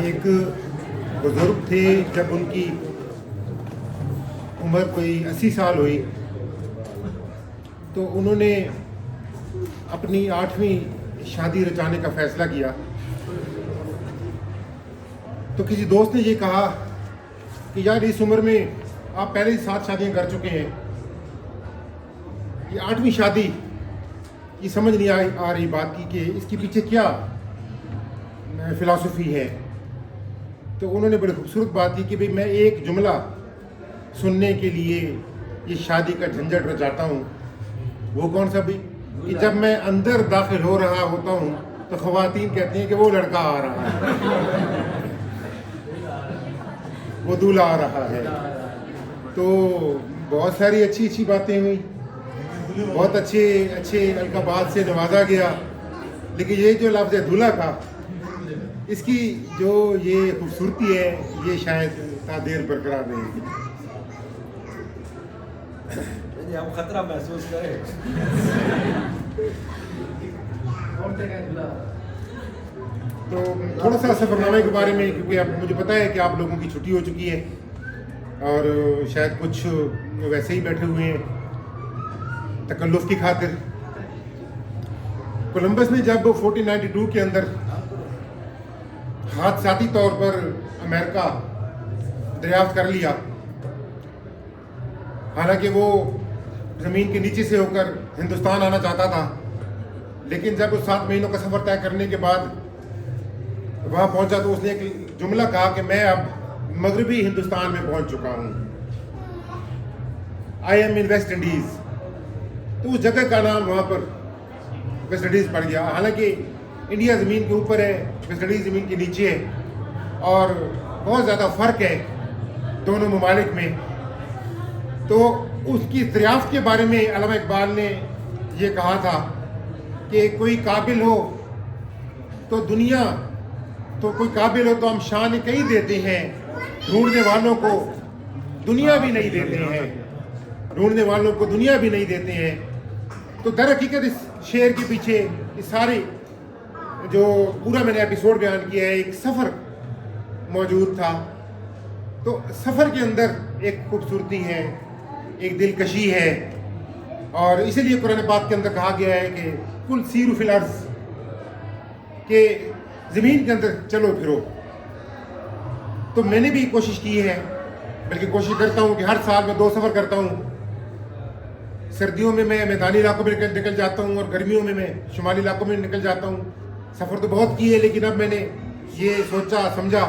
ایک بزرگ تھے، جب ان کی عمر کوئی 80 سال ہوئی تو انہوں نے اپنی 8ویں شادی رچانے کا فیصلہ کیا. تو کسی دوست نے یہ کہا کہ یار اس عمر میں آپ پہلے ہی 7 شادیاں کر چکے ہیں، یہ 8ویں شادی، یہ سمجھ نہیں آ رہی بات کی کہ اس کے پیچھے کیا فلاسفی ہے. تو انہوں نے بڑی خوبصورت بات کی کہ بھئی میں ایک جملہ سننے کے لیے یہ شادی کا جھنجٹ رچاتا ہوں. وہ کون سا بھی؟ کہ جب میں اندر داخل ہو رہا ہوتا ہوں تو خواتین کہتی ہیں کہ وہ لڑکا آ رہا ہے، وہ دولہا آ رہا ہے. تو بہت ساری اچھی باتیں ہوئی، بہت اچھے القابات سے نوازا گیا، لیکن یہ جو لفظ دولہا کا، اس کی جو یہ خوبصورتی ہے یہ شاید تا دیر برقرار رہے گی. ہم خطرہ محسوس کریں. تو تھوڑا سا سفر نامے کے بارے میں، کیونکہ اب مجھے پتہ ہے کہ آپ لوگوں کی چھٹی ہو چکی ہے اور شاید کچھ ویسے ہی بیٹھے ہوئے ہیں تکلف کی خاطر. کولمبس نے جب 1492 کے اندر حادثاتی طور پر امریکہ دریافت کر لیا، حالانکہ وہ زمین کے نیچے سے ہو کر ہندوستان آنا چاہتا تھا، لیکن جب اس 7 مہینوں کا سفر طے کرنے کے بعد وہاں پہنچا تو اس نے ایک جملہ کہا کہ میں اب مغربی ہندوستان میں پہنچ چکا ہوں، I am in West Indies. تو اس جگہ کا نام وہاں پر ویسٹ انڈیز پڑ گیا. حالانکہ انڈیا زمین کے اوپر ہے، ویسٹ انڈیز زمین کے نیچے ہے، اور بہت زیادہ فرق ہے دونوں ممالک میں. تو اس کی دریافت کے بارے میں علامہ اقبال نے یہ کہا تھا کہ کوئی قابل ہو تو کوئی قابل ہو تو ہم شان کہیں دیتے ہیں، ڈھونڈنے والوں کو دنیا بھی نہیں دیتے ہیں، ڈھونڈنے والوں کو دنیا بھی نہیں دیتے ہیں. تو در حقیقت اس شعر کے پیچھے اس سارے جو پورا میں نے ایپیسوڈ بیان کیا ہے، ایک سفر موجود تھا. تو سفر کے اندر ایک خوبصورتی ہے، ایک دلکشی ہے، اور اسی لیے قرآن پاک کے اندر کہا گیا ہے کہ کل سیروا فی الارض، کہ زمین کے اندر چلو پھرو. تو میں نے بھی کوشش کی ہے، بلکہ کوشش کرتا ہوں کہ ہر سال میں 2 سفر کرتا ہوں. سردیوں میں میدانی علاقوں میں نکل جاتا ہوں، اور گرمیوں میں شمالی علاقوں میں نکل جاتا ہوں. سفر تو بہت کیے، لیکن اب میں نے یہ سوچا سمجھا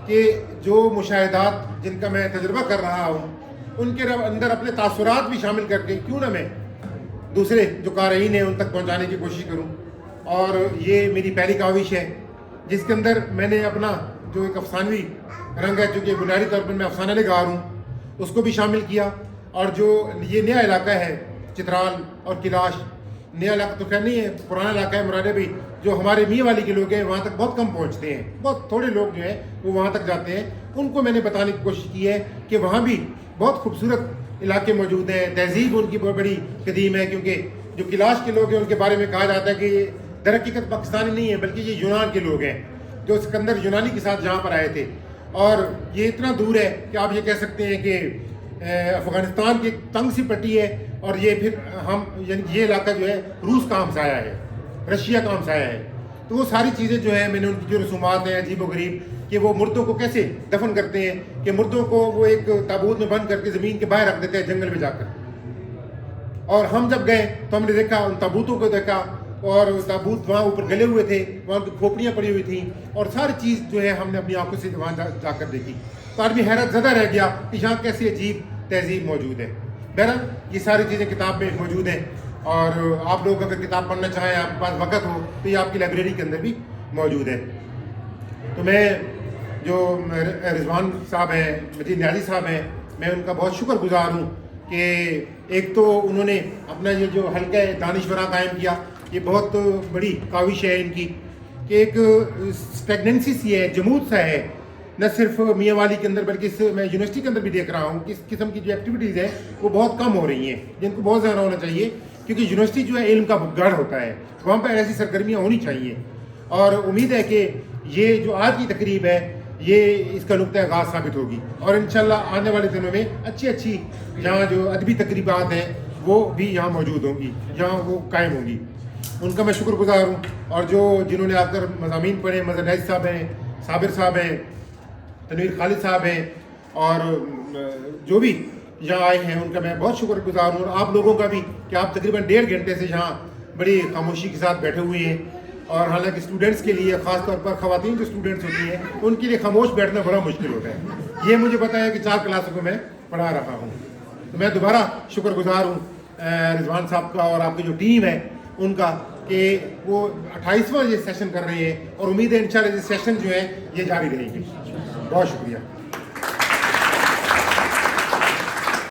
کہ جو مشاہدات جن کا میں تجربہ کر رہا ہوں ان کے اندر اپنے تاثرات بھی شامل کر کے کیوں نہ میں دوسرے جو قارئین ہیں ان تک پہنچانے کی کوشش کروں. اور یہ میری پہلی کاوش ہے جس کے اندر میں نے اپنا جو ایک افسانوی رنگ ہے، چونکہ بنیادی طور پر میں افسانہ نگار ہوں، اس کو بھی شامل کیا. اور جو یہ نیا علاقہ ہے چترال اور کلاش، نیا علاقہ تو خیر نہیں ہے، پرانا علاقہ ہے مرادے بھی، جو ہمارے میاں والی کے لوگ ہیں وہاں تک بہت کم پہنچتے ہیں، بہت تھوڑے لوگ جو ہیں وہ وہاں تک جاتے ہیں. ان کو میں نے بتانے کی کوشش کی ہے کہ وہاں بھی بہت خوبصورت علاقے موجود ہیں، تہذیب ان کی بہت بڑی قدیم ہے. کیونکہ جو کلاش کے لوگ ہیں ان کے بارے میں کہا جاتا ہے کہ یہ در حقیقت پاکستانی نہیں ہے، بلکہ یہ یونان کے لوگ ہیں جو سکندر یونانی کے ساتھ جہاں پر آئے تھے. اور یہ اتنا دور ہے کہ آپ یہ کہہ سکتے ہیں کہ افغانستان کی ایک تنگ سی پٹی ہے، اور یہ پھر یعنی یہ علاقہ جو ہے روس کا ہمسایہ ہے، رشیا کا ہمسایہ ہے. تو وہ ساری چیزیں جو ہیں میں نے ان کی جو رسومات ہیں عجیب و غریب، کہ وہ مردوں کو کیسے دفن کرتے ہیں، کہ مردوں کو وہ ایک تابوت میں بند کر کے زمین کے باہر رکھ دیتے ہیں جنگل میں جا کر. اور ہم جب گئے تو ہم نے دیکھا ان تابوتوں کو دیکھا، اور تابوت وہاں اوپر گلے ہوئے تھے، وہاں کی کھوپڑیاں پڑی ہوئی تھیں، اور ساری چیز جو ہے ہم نے اپنی آنکھوں سے وہاں جا کر دیکھی. تو آدمی حیرت زدہ رہ گیا کہ یہاں کیسی عجیب تہذیب موجود ہے. بہرحال یہ ساری چیزیں کتاب میں موجود ہیں، اور آپ لوگ اگر کتاب پڑھنا چاہیں، آپ کے پاس وقت ہو تو یہ آپ کی لائبریری کے اندر بھی موجود ہے. تو میں جو رضوان صاحب ہیں، مجید نیازی صاحب ہیں، میں ان کا بہت شکر گزار ہوں کہ ایک تو انہوں نے اپنا یہ جو حلقہ دانشوراں قائم کیا، یہ بہت بڑی کاوش ہے ان کی، کہ ایک اسٹیگننسی سی ہے، جمود سا ہے، نہ صرف میاں والی کے اندر بلکہ میں یونیورسٹی کے اندر بھی دیکھ رہا ہوں کہ اس قسم کی جو ایکٹیویٹیز ہیں وہ بہت کم ہو رہی ہیں، جن کو بہت زیادہ ہونا چاہیے. کیونکہ یونیورسٹی جو ہے علم کا گڑھ ہوتا ہے، وہاں پہ ایسی سرگرمیاں ہونی چاہیے. اور امید ہے کہ یہ جو آج کی تقریب ہے یہ اس کا نقطہ آغاز ثابت ہوگی، اور انشاءاللہ آنے والے دنوں میں اچھی یہاں جو ادبی تقریبات ہیں وہ بھی یہاں موجود ہوں گی، یہاں وہ قائم ہوں گی۔ ان کا میں شکر گزار ہوں، اور جنہوں نے آ کر مضامین پڑھے، مظہر نائز صاحب ہیں، صابر صاحب ہیں، تنویر خالد صاحب ہیں، اور جو بھی یہاں آئے ہیں ان کا میں بہت شکر گزار ہوں، اور آپ لوگوں کا بھی کہ آپ تقریباً 1.5 گھنٹے سے یہاں بڑی خاموشی کے ساتھ بیٹھے ہوئے ہیں، اور حالانکہ اسٹوڈنٹس کے لیے، خاص طور پر خواتین جو اسٹوڈنٹس ہوتی ہیں ان کے لیے خاموش بیٹھنا بڑا مشکل ہوتا ہے۔ یہ مجھے پتا ہے کہ 4 کلاسوں کو میں پڑھا رہا ہوں، تو میں دوبارہ شکر گزار ہوں رضوان صاحب کا اور آپ کی جو ٹیم ہے ان کا، کہ وہ 28واں یہ سیشن کر رہے ہیں، اور امید ہے انشاءاللہ یہ سیشن جو ہے یہ جاری رہے گی۔ بہت شکریہ۔